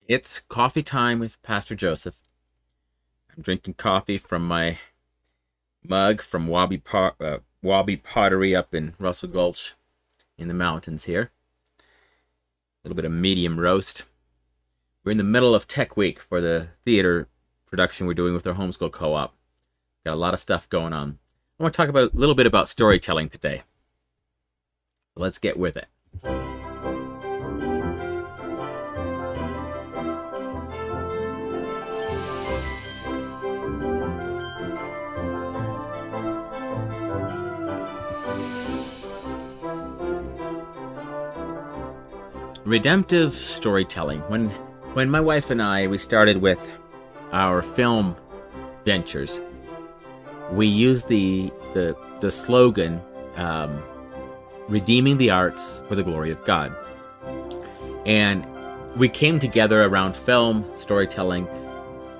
It's coffee time with Pastor Joseph. I'm drinking coffee from my mug from Wabi Pottery up in Russell Gulch in the mountains here. A little bit of medium roast. We're in the middle of Tech Week for the theater production we're doing with our homeschool co-op. Got a lot of stuff going on. I want to talk about a little bit about storytelling today. Let's get with it. Redemptive storytelling. When my wife and we started with our film ventures, we used the slogan, redeeming the arts for the glory of God. And we came together around film storytelling.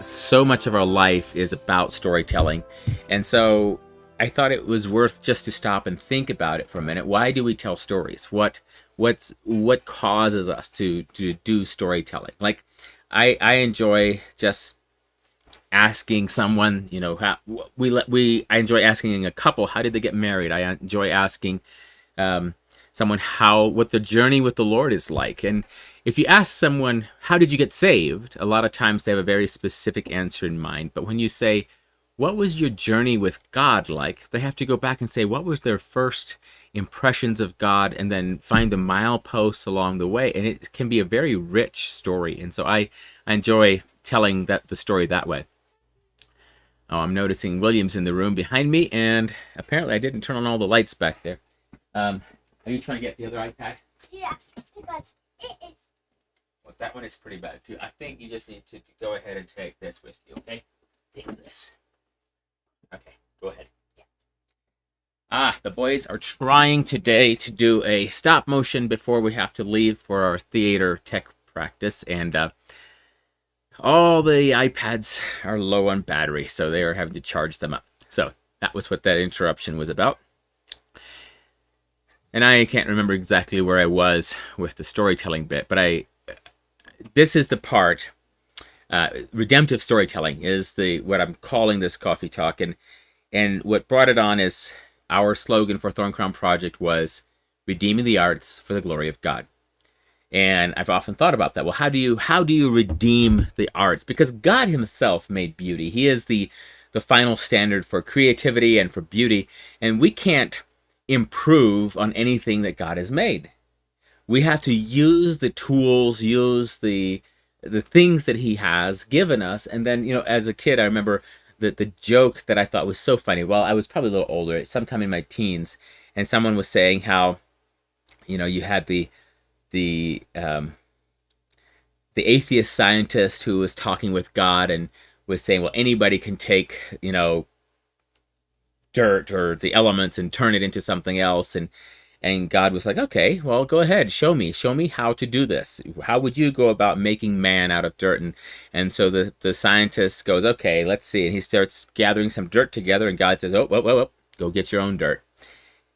So much of our life is about storytelling. And so I thought it was worth just to stop and think about it for a minute. Why do we tell stories? What causes us to do storytelling? Like I enjoy just asking someone, I enjoy asking a couple, how did they get married? I enjoy asking someone what the journey with the Lord is like. And if you ask someone, how did you get saved? A lot of times they have a very specific answer in mind. But when you say, what was your journey with God like? They have to go back and say, what was their first impressions of God, and then find the mileposts along the way. And it can be a very rich story. And so I enjoy telling the story that way. Oh, I'm noticing William's in the room behind me, and apparently I didn't turn on all the lights back there. Are you trying to get the other iPad? Yes, because it is. Well, that one is pretty bad too. I think you just need to go ahead and take this with you, okay? Take this. Okay, go ahead. Yeah. The boys are trying today to do a stop motion before we have to leave for our theater tech practice, and all the iPads are low on battery, so they are having to charge them up. So that was what that interruption was about. And I can't remember exactly where I was with the storytelling bit, but this is the part. Redemptive storytelling is what I'm calling this coffee talk, and what brought it on is our slogan for Thorn Crown Project was redeeming the arts for the glory of God. And I've often thought about that. Well, how do you redeem the arts? Because God himself made beauty. He is the final standard for creativity and for beauty, and we can't improve on anything that God has made. We have to use the tools, use the things that he has given us. And then, as a kid, I remember the joke that I thought was so funny. Well, I was probably a little older, sometime in my teens, and someone was saying how, you had the atheist scientist who was talking with God and was saying, well, anybody can take, dirt or the elements and turn it into something else. And God was like, okay, well, go ahead, show me how to do this. How would you go about making man out of dirt? And so the scientist goes, okay, let's see. And he starts gathering some dirt together, and God says, oh, go get your own dirt.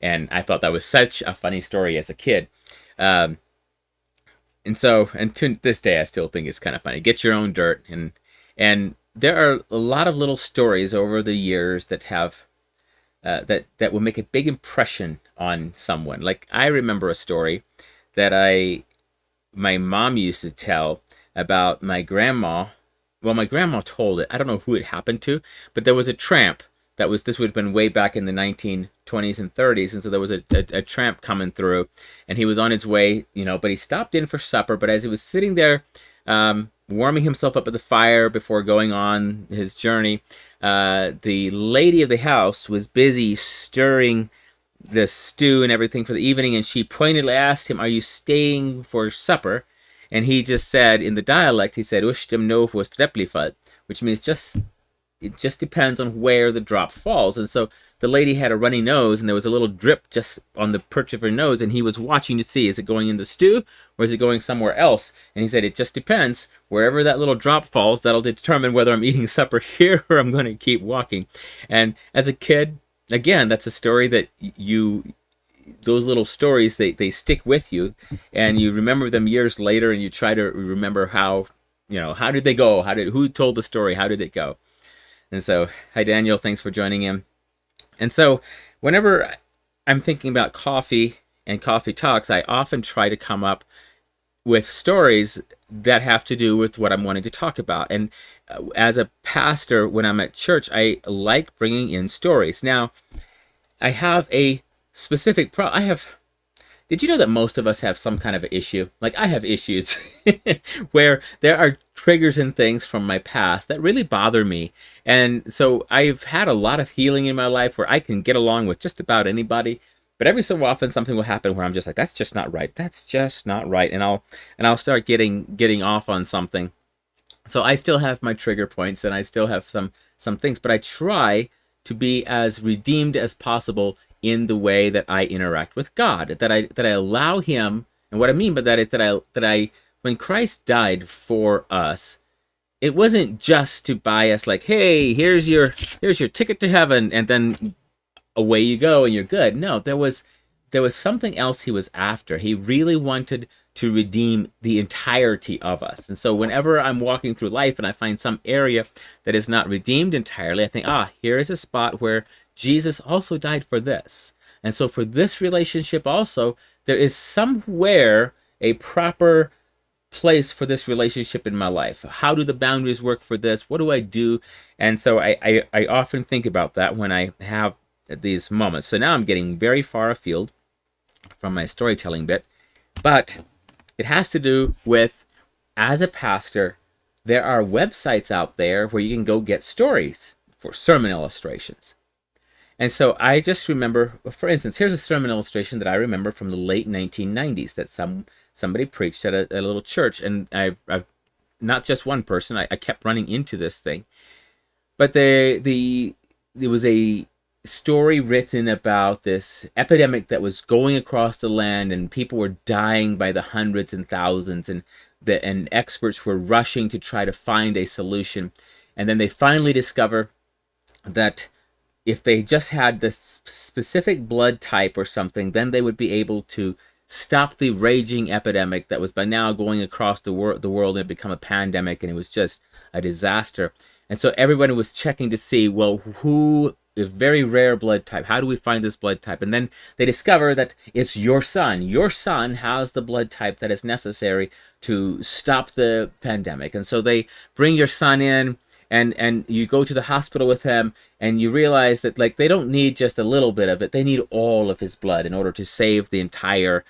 And I thought that was such a funny story as a kid. And to this day, I still think it's kind of funny. Get your own dirt. And there are a lot of little stories over the years that have that will make a big impression on someone. Like, I remember a story that my mom used to tell about my grandma. Well, my grandma told it. I don't know who it happened to, but there was a tramp this would have been way back in the 1920s and 30s, and so there was a tramp coming through, and he was on his way, but he stopped in for supper. But as he was sitting there, warming himself up at the fire before going on his journey, the lady of the house was busy stirring the stew and everything for the evening, and she pointedly asked him, "Are you staying for supper?" And he just said, in the dialect, he said, "Ushtem no was treplifat," which means it just depends on where the drop falls. And so the lady had a runny nose, and there was a little drip just on the perch of her nose, and he was watching to see, is it going in the stew or is it going somewhere else? And he said, it just depends. Wherever that little drop falls, that'll determine whether I'm eating supper here or I'm going to keep walking. And as a kid, again, that's a story that those little stories, they stick with you, and you remember them years later, and you try to remember how how did they go? Who told the story? How did it go? And so, hi Daniel, thanks for joining in. And so, whenever I'm thinking about coffee and coffee talks, I often try to come up with stories that have to do with what I'm wanting to talk about. And as a pastor, when I'm at church, I like bringing in stories. Now, I have a specific problem. Did you know that most of us have some kind of issue? Like, I have issues where there are triggers and things from my past that really bother me. And so I've had a lot of healing in my life where I can get along with just about anybody. But every so often something will happen where I'm just like, that's just not right. That's just not right. And I'll start getting off on something. So I still have my trigger points and I still have some things, but I try to be as redeemed as possible in the way that I interact with God, that I allow Him. And what I mean by that is that I when Christ died for us, it wasn't just to buy us like, hey, here's your ticket to heaven, and then away you go and you're good. No, there was something else He was after. He really wanted to redeem the entirety of us. And so whenever I'm walking through life and I find some area that is not redeemed entirely, I think, here is a spot where Jesus also died for this. And so for this relationship also, there is somewhere a proper place for this relationship in my life. How do the boundaries work for this? What do I do? And so I often think about that when I have these moments. So now I'm getting very far afield from my storytelling bit, but it has to do with, as a pastor, there are websites out there where you can go get stories for sermon illustrations. And so I just remember, for instance, here's a sermon illustration that I remember from the late 1990s that somebody preached at a little church. And I've not just one person, I kept running into this thing. But there was a story written about this epidemic that was going across the land, and people were dying by the hundreds and thousands, and experts were rushing to try to find a solution. And then they finally discover that if they just had this specific blood type or something, then they would be able to stop the raging epidemic that was by now going across the world and become a pandemic, and it was just a disaster. And so everybody was checking to see, well, who is very rare blood type? How do we find this blood type? And then they discover that it's your son. Your son has the blood type that is necessary to stop the pandemic. And so they bring your son in, and you go to the hospital with him, and you realize that, like, they don't need just a little bit of it. They need all of his blood in order to save the entire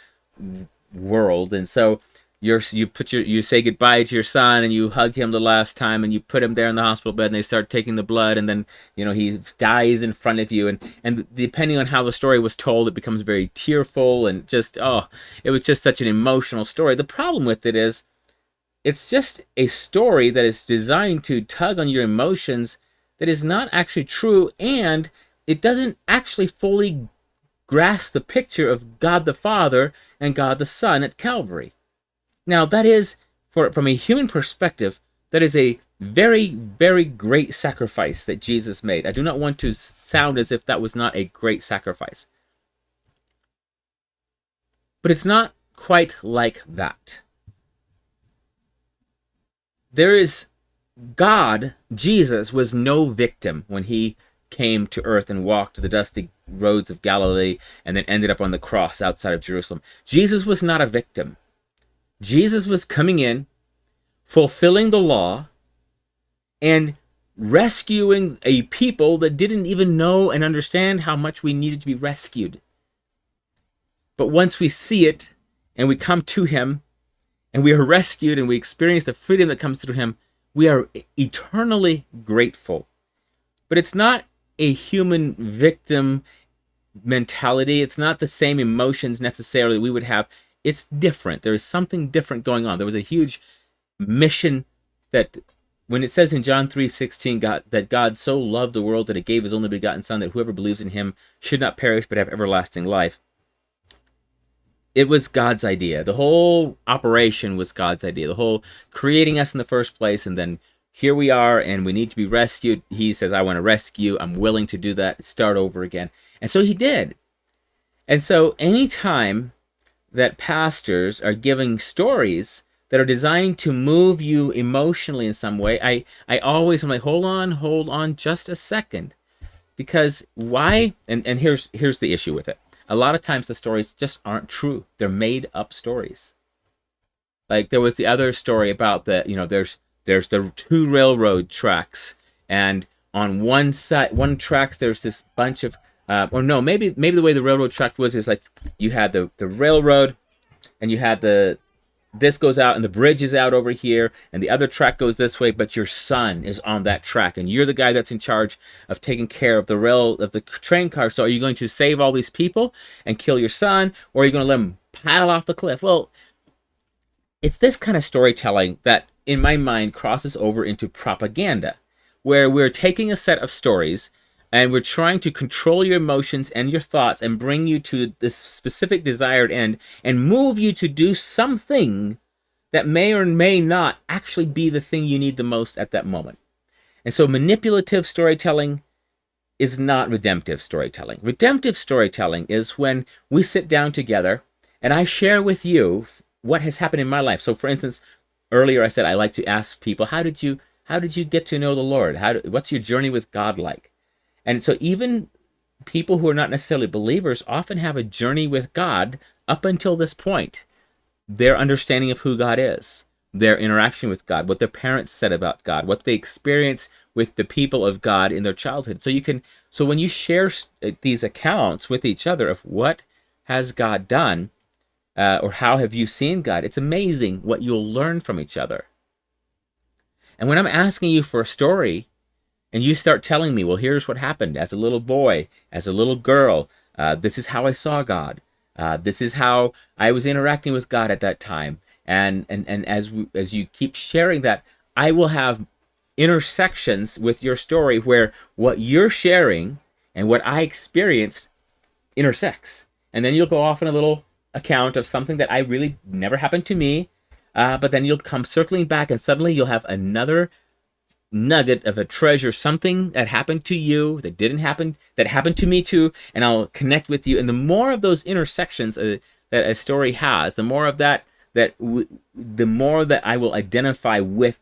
world. And so you say goodbye to your son, and you hug him the last time, and you put him there in the hospital bed, and they start taking the blood, and then he dies in front of you, and depending on how the story was told, it becomes very tearful, and just it was just such an emotional story. The problem with it is, it's just a story that is designed to tug on your emotions that is not actually true, and it doesn't actually fully grasp the picture of God the Father and God the Son at Calvary. Now, that is, from a human perspective, that is a very, very great sacrifice that Jesus made. I do not want to sound as if that was not a great sacrifice. But it's not quite like that. There is God, Jesus, was no victim when He came to earth and walked the dusty roads of Galilee and then ended up on the cross outside of Jerusalem. Jesus was not a victim. Jesus was coming in, fulfilling the law, and rescuing a people that didn't even know and understand how much we needed to be rescued. But once we see it, and we come to Him, and we are rescued, and we experience the freedom that comes through Him, we are eternally grateful. But it's not a human victim mentality. It's not the same emotions necessarily we would have. It's different. There is something different going on. There was a huge mission that, when it says in John 3:16, that God so loved the world that He gave His only begotten Son, that whoever believes in Him should not perish but have everlasting life. It was God's idea. The whole operation was God's idea. The whole creating us in the first place, and then here we are, and we need to be rescued. He says, I want to rescue. I'm willing to do that. Start over again. And so He did. And so anytime that pastors are giving stories that are designed to move you emotionally in some way, I'm like, hold on just a second. Because why? And here's the issue with it. A lot of times the stories just aren't true. They're made up stories. Like there was the other story about there's the two railroad tracks, and on one tracks there's this bunch of or no, maybe the way the railroad track was is like you had the railroad, and you had this goes out and the bridge is out over here and the other track goes this way, but your son is on that track and you're the guy that's in charge of taking care of the train car. So are you going to save all these people and kill your son, or are you going to let him pile off the cliff? Well, it's this kind of storytelling that in my mind crosses over into propaganda, where we're taking a set of stories and we're trying to control your emotions and your thoughts and bring you to this specific desired end and move you to do something that may or may not actually be the thing you need the most at that moment. And so manipulative storytelling is not redemptive storytelling. Redemptive storytelling is when we sit down together and I share with you what has happened in my life. So for instance, earlier I said I like to ask people, how did you get to know the Lord? What's your journey with God like? And so even people who are not necessarily believers often have a journey with God up until this point. Their understanding of who God is, their interaction with God, what their parents said about God, what they experienced with the people of God in their childhood. So when you share these accounts with each other of what has God done, or how have you seen God, it's amazing what you'll learn from each other. And when I'm asking you for a story, and you start telling me, well, here's what happened as a little boy, as a little girl. This is how I saw God. This is how I was interacting with God at that time. And as you keep sharing that, I will have intersections with your story where what you're sharing and what I experienced intersects. And then you'll go off in a little account of something that I really never happened to me. But then you'll come circling back and suddenly you'll have another nugget of a treasure, something that happened to you that happened to me too, and I'll connect with you. And the more of those intersections that a story has, the more of the more that I will identify with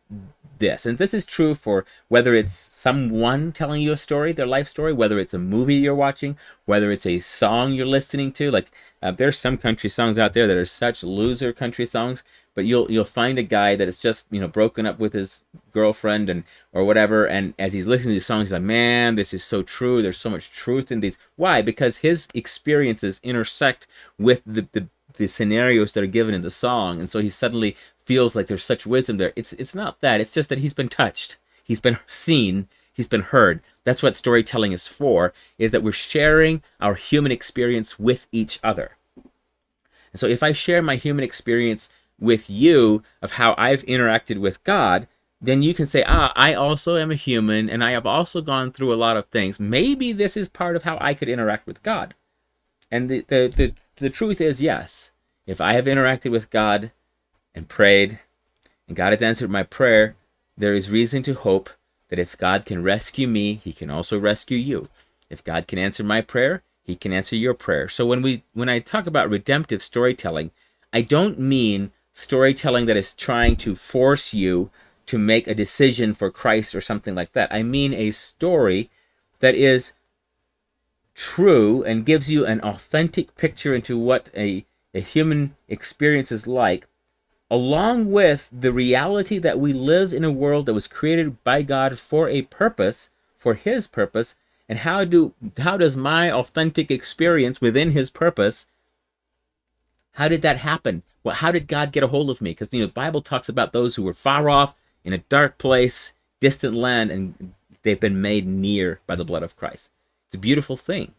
this. And this is true for whether it's someone telling you a story, their life story, whether it's a movie you're watching, whether it's a song you're listening to. Like there's some country songs out there that are such loser country songs, but you'll find a guy that is just broken up with his girlfriend and or whatever, and as he's listening to these songs, he's like, man, this is so true. There's so much truth in these. Why? Because his experiences intersect with the scenarios that are given in the song, and so he suddenly feels like there's such wisdom there. It's not that. It's just that he's been touched, he's been seen, he's been heard. That's what storytelling is for, is that we're sharing our human experience with each other. And so if I share my human experience with you of how I've interacted with God, then you can say, I also am a human and I have also gone through a lot of things. Maybe this is part of how I could interact with God. And the truth is, yes, if I have interacted with God and prayed and God has answered my prayer, there is reason to hope that if God can rescue me, he can also rescue you. If God can answer my prayer, he can answer your prayer. So when I talk about redemptive storytelling, I don't mean storytelling that is trying to force you to make a decision for Christ or something like that. I mean a story that is true and gives you an authentic picture into what a human experience is like, along with the reality that we live in a world that was created by God for a purpose, for his purpose, and how does my authentic experience within his purpose, how did that happen? Well, how did God get a hold of me? Because the Bible talks about those who were far off in a dark place, distant land, and they've been made near by the blood of Christ. It's a beautiful thing.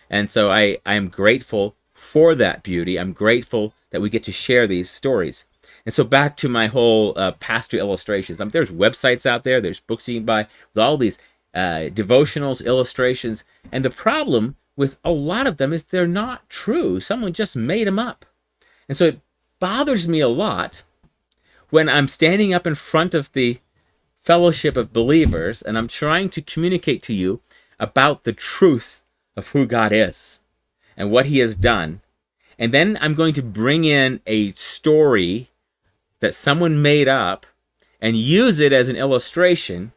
And so I am grateful for that beauty. I'm grateful that we get to share these stories. And so back to my whole pastor illustrations. There's websites out there. There's books you can buy with all these devotionals, illustrations. And the problem with a lot of them is they're not true. Someone just made them up. And so it bothers me a lot when I'm standing up in front of the fellowship of believers and I'm trying to communicate to you about the truth of who God is and what he has done. And then I'm going to bring in a story that someone made up and use it as an illustration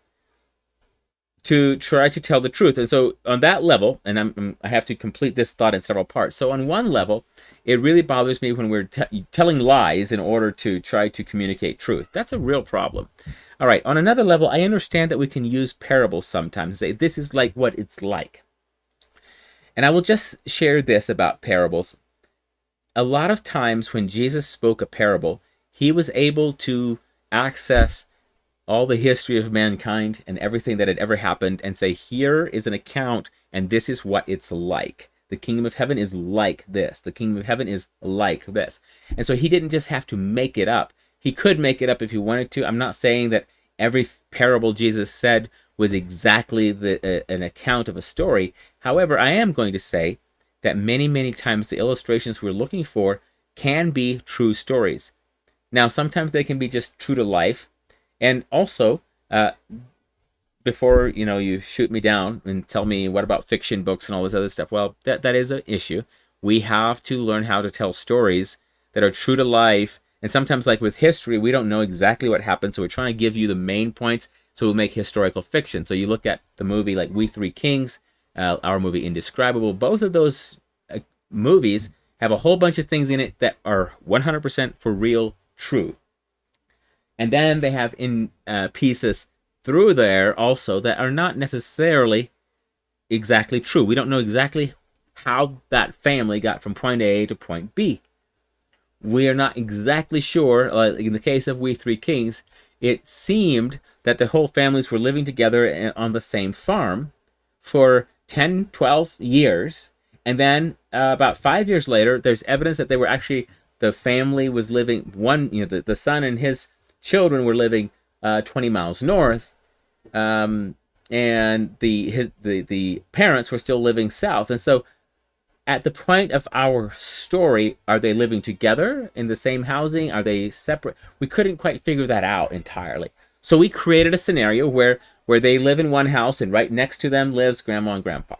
to try to tell the truth. And so on that level, and I have to complete this thought in several parts. So on one level, it really bothers me when we're telling lies in order to try to communicate truth. That's a real problem. All right, on another level, I understand that we can use parables sometimes and say, this is like what it's like. And I will just share this about parables. A lot of times when Jesus spoke a parable, he was able to access all the history of mankind and everything that had ever happened and say, here is an account and this is what it's like. The kingdom of heaven is like this. The kingdom of heaven is like this. And so he didn't just have to make it up. He could make it up if he wanted to. I'm not saying that every parable Jesus said was exactly an account of a story. However, I am going to say that many, many times the illustrations we're looking for can be true stories. Now, sometimes they can be just true to life. And also, before you shoot me down and tell me what about fiction books and all this other stuff, well, that is an issue. We have to learn how to tell stories that are true to life. And sometimes, like with history, we don't know exactly what happened, so we're trying to give you the main points, so we make historical fiction. So you look at the movie like We Three Kings, our movie Indescribable. Both of those movies have a whole bunch of things in it that are 100% for real true. And then they have in pieces through there also that are not necessarily exactly true. We don't know exactly how that family got from point A to point B. We are not exactly sure. Like in the case of We Three Kings, it seemed that the whole families were living together on the same farm for 10, 12 years. And then about 5 years later, there's evidence that they were actually, the family was living, the son and his children were living 20 miles north, and the parents were still living south. And so at the point of our story, are they living together in the same housing? Are they separate? We couldn't quite figure that out entirely. So we created a scenario where they live in one house and right next to them lives grandma and grandpa.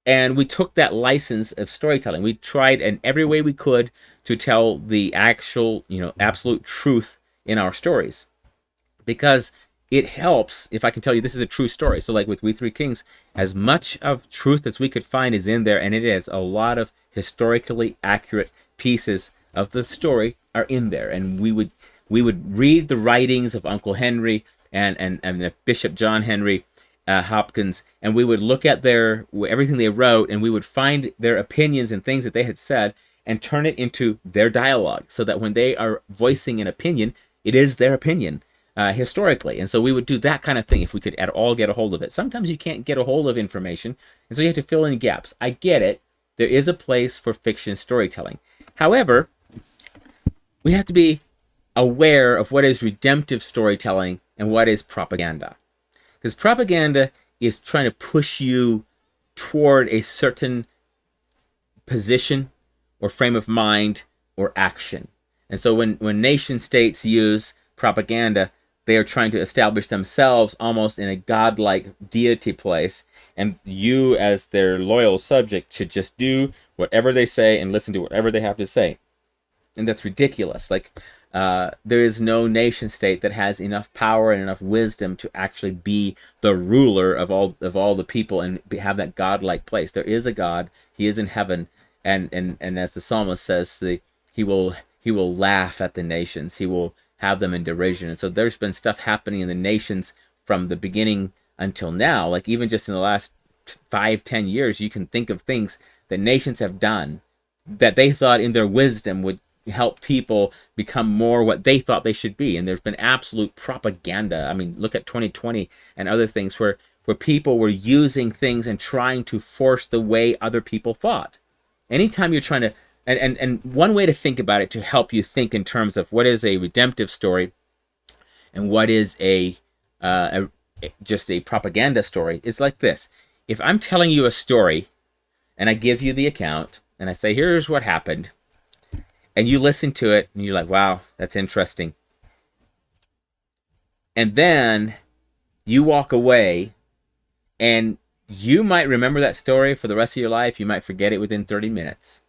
And we took that license of storytelling. We tried in every way we could to tell the actual, absolute truth in our stories, because it helps if I can tell you this is a true story. So like with We Three Kings, as much of truth as we could find is in there, and it is a lot of historically accurate pieces of the story are in there. And we would read the writings of Uncle Henry and Bishop John Henry Hopkins, and we would look at everything they wrote, and we would find their opinions and things that they had said and turn it into their dialogue, so that when they are voicing an opinion, it is their opinion historically. And so we would do that kind of thing if we could at all get a hold of it. Sometimes you can't get a hold of information, and so you have to fill in gaps. I get it. There is a place for fiction storytelling. However, we have to be aware of what is redemptive storytelling and what is propaganda. Because propaganda is trying to push you toward a certain position or frame of mind or action. And so when nation states use propaganda, they are trying to establish themselves almost in a godlike deity place, and you as their loyal subject should just do whatever they say and listen to whatever they have to say. And that's ridiculous. Like, there is no nation state that has enough power and enough wisdom to actually be the ruler of all the people and have that godlike place. There is a God. He is in heaven, and as the psalmist says, he will laugh at the nations. He will have them in derision. And so there's been stuff happening in the nations from the beginning until now. Like even just in the last 5-10 years, you can think of things that nations have done that they thought in their wisdom would help people become more what they thought they should be. And there's been absolute propaganda. I mean, look at 2020 and other things where people were using things and trying to force the way other people thought. Anytime you're trying to, and one way to think about it to help you think in terms of what is a redemptive story and what is just a propaganda story is like this. If I'm telling you a story and I give you the account and I say, here's what happened, and you listen to it and you're like, wow, that's interesting. And then you walk away and you might remember that story for the rest of your life. You might forget it within 30 minutes.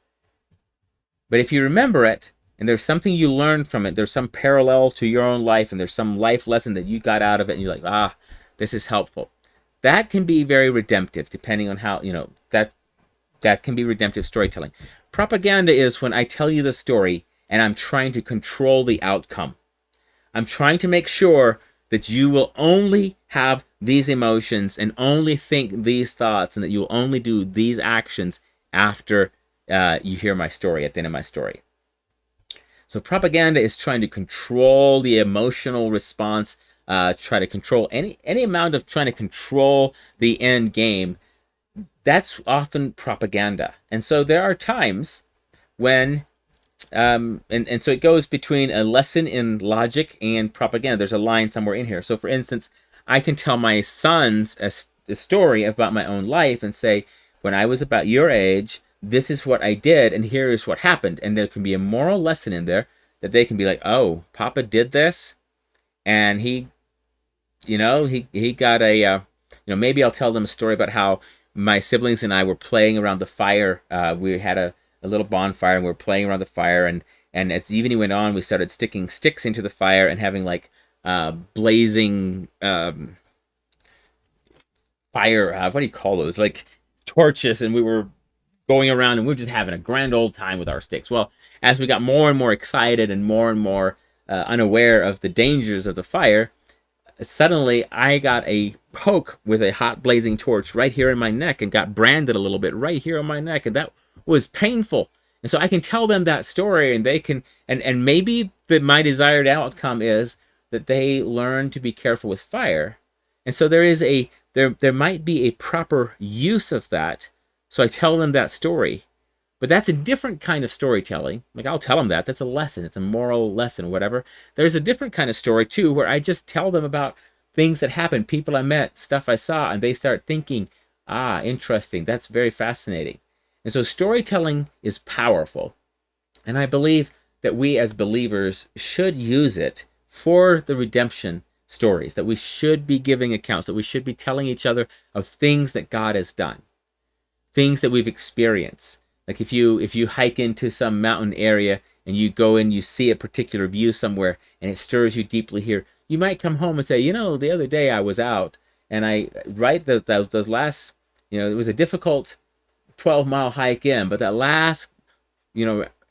But if you remember it and there's something you learned from it. There's some parallel to your own life, and there's some life lesson that you got out of it, and you're like, this is helpful. That can be very redemptive, depending on how, that can be redemptive storytelling. Propaganda is when I tell you the story and I'm trying to control the outcome. I'm trying to make sure that you will only have these emotions and only think these thoughts, and that you will only do these actions after you hear my story, at the end of my story. So propaganda is trying to control the emotional response, try to control any amount of trying to control the end game. That's often propaganda. And so there are times when and so it goes between a lesson in logic and propaganda. There's a line somewhere in here. So for instance, I can tell my sons a story about my own life and say, when I was about your age, this is what I did, and here is what happened. And there can be a moral lesson in there that they can be like, oh, Papa did this, and he got a, maybe I'll tell them a story about how my siblings and I were playing around the fire. We had a little bonfire, and we were playing around the fire, and as the evening went on, we started sticking sticks into the fire and having like blazing fire, what do you call those, like torches, and we were going around, and we were just having a grand old time with our sticks. Well, as we got more and more excited and more unaware of the dangers of the fire, suddenly I got a poke with a hot blazing torch right here in my neck, and got branded a little bit right here on my neck, and that was painful. And so I can tell them that story, and they can, and maybe my desired outcome is that they learn to be careful with fire. And so there might be a proper use of that. So I tell them that story. But that's a different kind of storytelling. Like, I'll tell them that. That's a lesson. It's a moral lesson, whatever. There's a different kind of story, too, where I just tell them about things that happened, people I met, stuff I saw, and they start thinking, interesting. That's very fascinating. And so storytelling is powerful. And I believe that we as believers should use it for the redemption stories, that we should be giving accounts, that we should be telling each other of things that God has done, things that we've experienced. Like if you hike into some mountain area and you go and you see a particular view somewhere and it stirs you deeply here, you might come home and say, the other day I was out and those last, it was a difficult 12-mile hike in, but that last,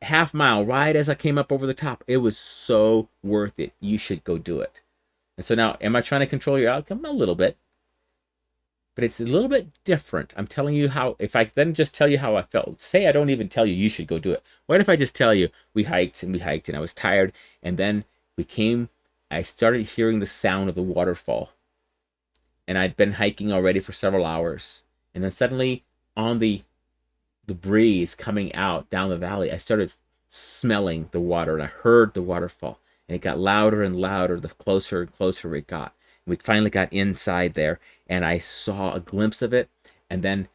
half mile, right as I came up over the top, it was so worth it. You should go do it. And so now, am I trying to control your outcome? A little bit. But it's a little bit different. I'm telling you how, if I then just tell you how I felt, say I don't even tell you should go do it. What if I just tell you we hiked and I was tired, and then I started hearing the sound of the waterfall. And I'd been hiking already for several hours. And then suddenly on the breeze coming out down the valley, I started smelling the water, and I heard the waterfall. And it got louder and louder the closer and closer it got. We finally got inside there, and I saw a glimpse of it. And then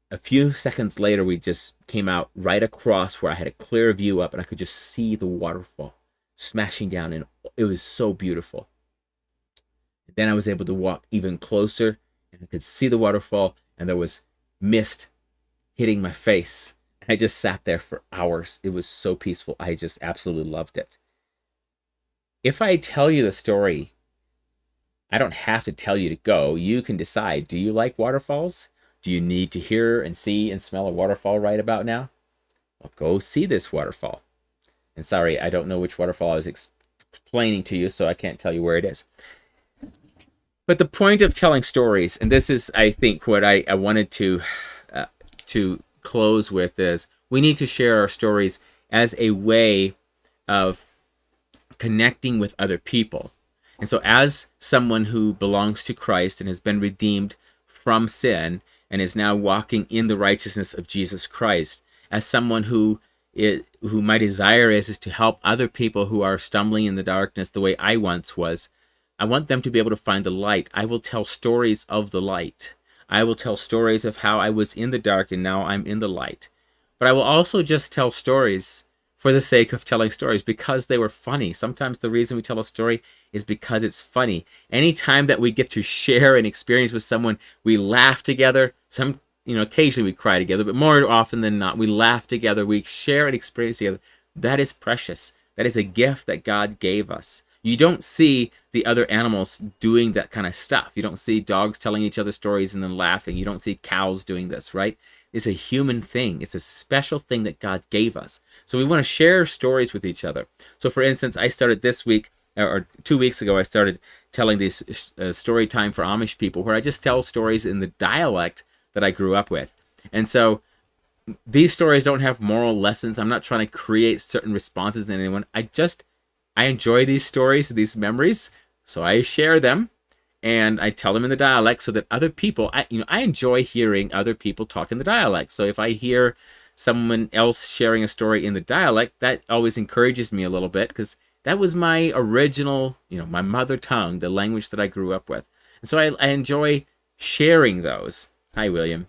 a few seconds later, we just came out right across where I had a clear view up, and I could just see the waterfall smashing down, and it was so beautiful. Then I was able to walk even closer, and I could see the waterfall, and there was mist hitting my face. I just sat there for hours. It was so peaceful. I just absolutely loved it. If I tell you the story, I don't have to tell you to go. You can decide. Do you like waterfalls? Do you need to hear and see and smell a waterfall right about now? Well, go see this waterfall. And sorry, I don't know which waterfall I was explaining to you, so I can't tell you where it is. But the point of telling stories, and this is, I think, what I wanted to close with, is we need to share our stories as a way of connecting with other people. And so as someone who belongs to Christ and has been redeemed from sin and is now walking in the righteousness of Jesus Christ, as someone who my desire is to help other people who are stumbling in the darkness the way I once was, I want them to be able to find the light. I will tell stories of the light. I will tell stories of how I was in the dark and now I'm in the light. But I will also just tell stories for the sake of telling stories, because they were funny. Sometimes the reason we tell a story is because it's funny. Anytime that we get to share an experience with someone, we laugh together. Occasionally we cry together, but more often than not, we laugh together. We share an experience together. That is precious. That is a gift that God gave us. You don't see the other animals doing that kind of stuff. You don't see dogs telling each other stories and then laughing. You don't see cows doing this, right? It's a human thing. It's a special thing that God gave us. So we want to share stories with each other. So for instance, I started this week, or 2 weeks ago, I started telling this story time for Amish people where I just tell stories in the dialect that I grew up with. And so these stories don't have moral lessons. I'm not trying to create certain responses in anyone. I enjoy these stories, these memories, so I share them and I tell them in the dialect so that other people, I enjoy hearing other people talk in the dialect. So if I hear someone else sharing a story in the dialect, that always encourages me a little bit because that was my original, my mother tongue, the language that I grew up with. And so I enjoy sharing those. Hi, William.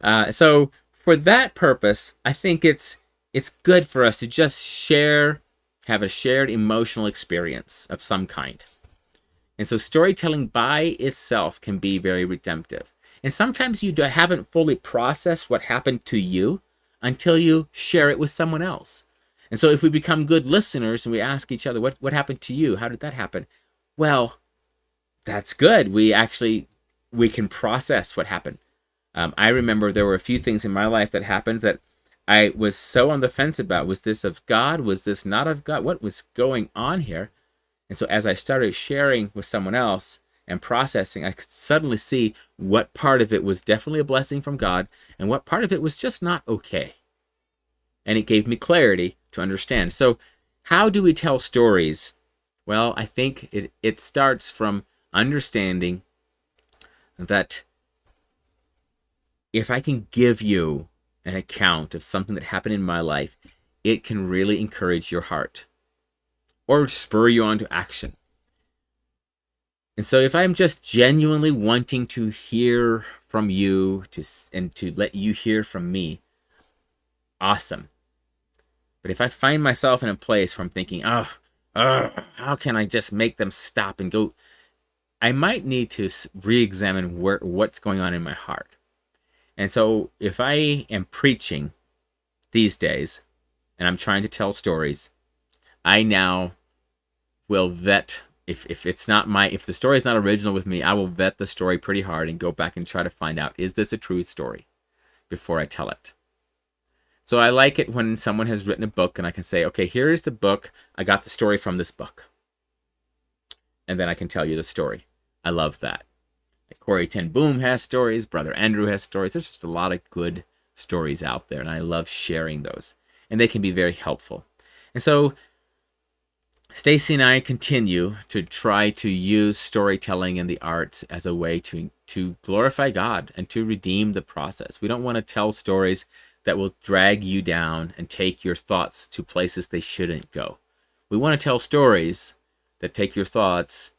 So for that purpose, I think it's good for us to just have a shared emotional experience of some kind. And so storytelling by itself can be very redemptive. And sometimes you haven't fully processed what happened to you until you share it with someone else. And so if we become good listeners and we ask each other, what happened to you? How did that happen? Well, that's good. We can process what happened. I remember there were a few things in my life that happened that I was so on the fence about. Was this of God? Was this not of God? What was going on here? And so as I started sharing with someone else and processing, I could suddenly see what part of it was definitely a blessing from God and what part of it was just not okay. And it gave me clarity to understand. So how do we tell stories? Well, I think it starts from understanding that if I can give you an account of something that happened in my life, it can really encourage your heart or spur you on to action. And so if I'm just genuinely wanting to hear from you and to let you hear from me, awesome. But if I find myself in a place where I'm thinking, how can I just make them stop and go? I might need to re-examine what's going on in my heart. And so if I am preaching these days and I'm trying to tell stories, I now will vet if the story is not original with me, I will vet the story pretty hard and go back and try to find out, is this a true story before I tell it? So I like it when someone has written a book and I can say, okay, here is the book. I got the story from this book. And then I can tell you the story. I love that. Corey Ten Boom has stories. Brother Andrew has stories. There's just a lot of good stories out there, and I love sharing those. And they can be very helpful. And so Stacy and I continue to try to use storytelling and the arts as a way to glorify God and to redeem the process. We don't want to tell stories that will drag you down and take your thoughts to places they shouldn't go. We want to tell stories that take your thoughts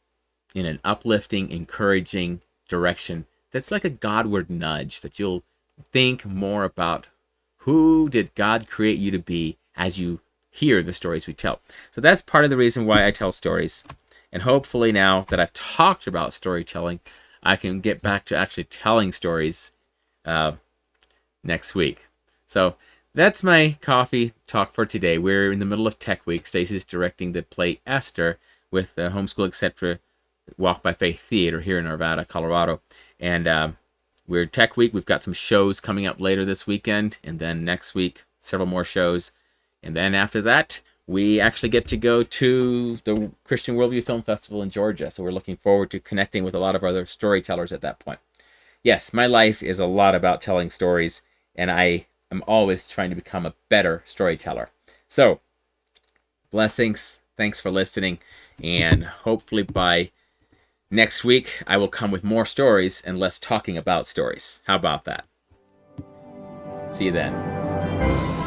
in an uplifting, encouraging direction that's like a Godward nudge, that you'll think more about who did God create you to be as you hear the stories we tell. So that's part of the reason why I tell stories. And hopefully now that I've talked about storytelling, I can get back to actually telling stories next week. So that's my coffee talk for today. We're in the middle of Tech Week. Stacy's directing the play Esther with the Homeschool Etc. Walk by Faith Theater here in Arvada, Colorado. And we're Tech Week. We've got some shows coming up later this weekend. And then next week, several more shows. And then after that, we actually get to go to the Christian Worldview Film Festival in Georgia. So we're looking forward to connecting with a lot of other storytellers at that point. Yes, my life is a lot about telling stories. And I am always trying to become a better storyteller. So, blessings. Thanks for listening. And hopefully by next week, I will come with more stories and less talking about stories. How about that? See you then.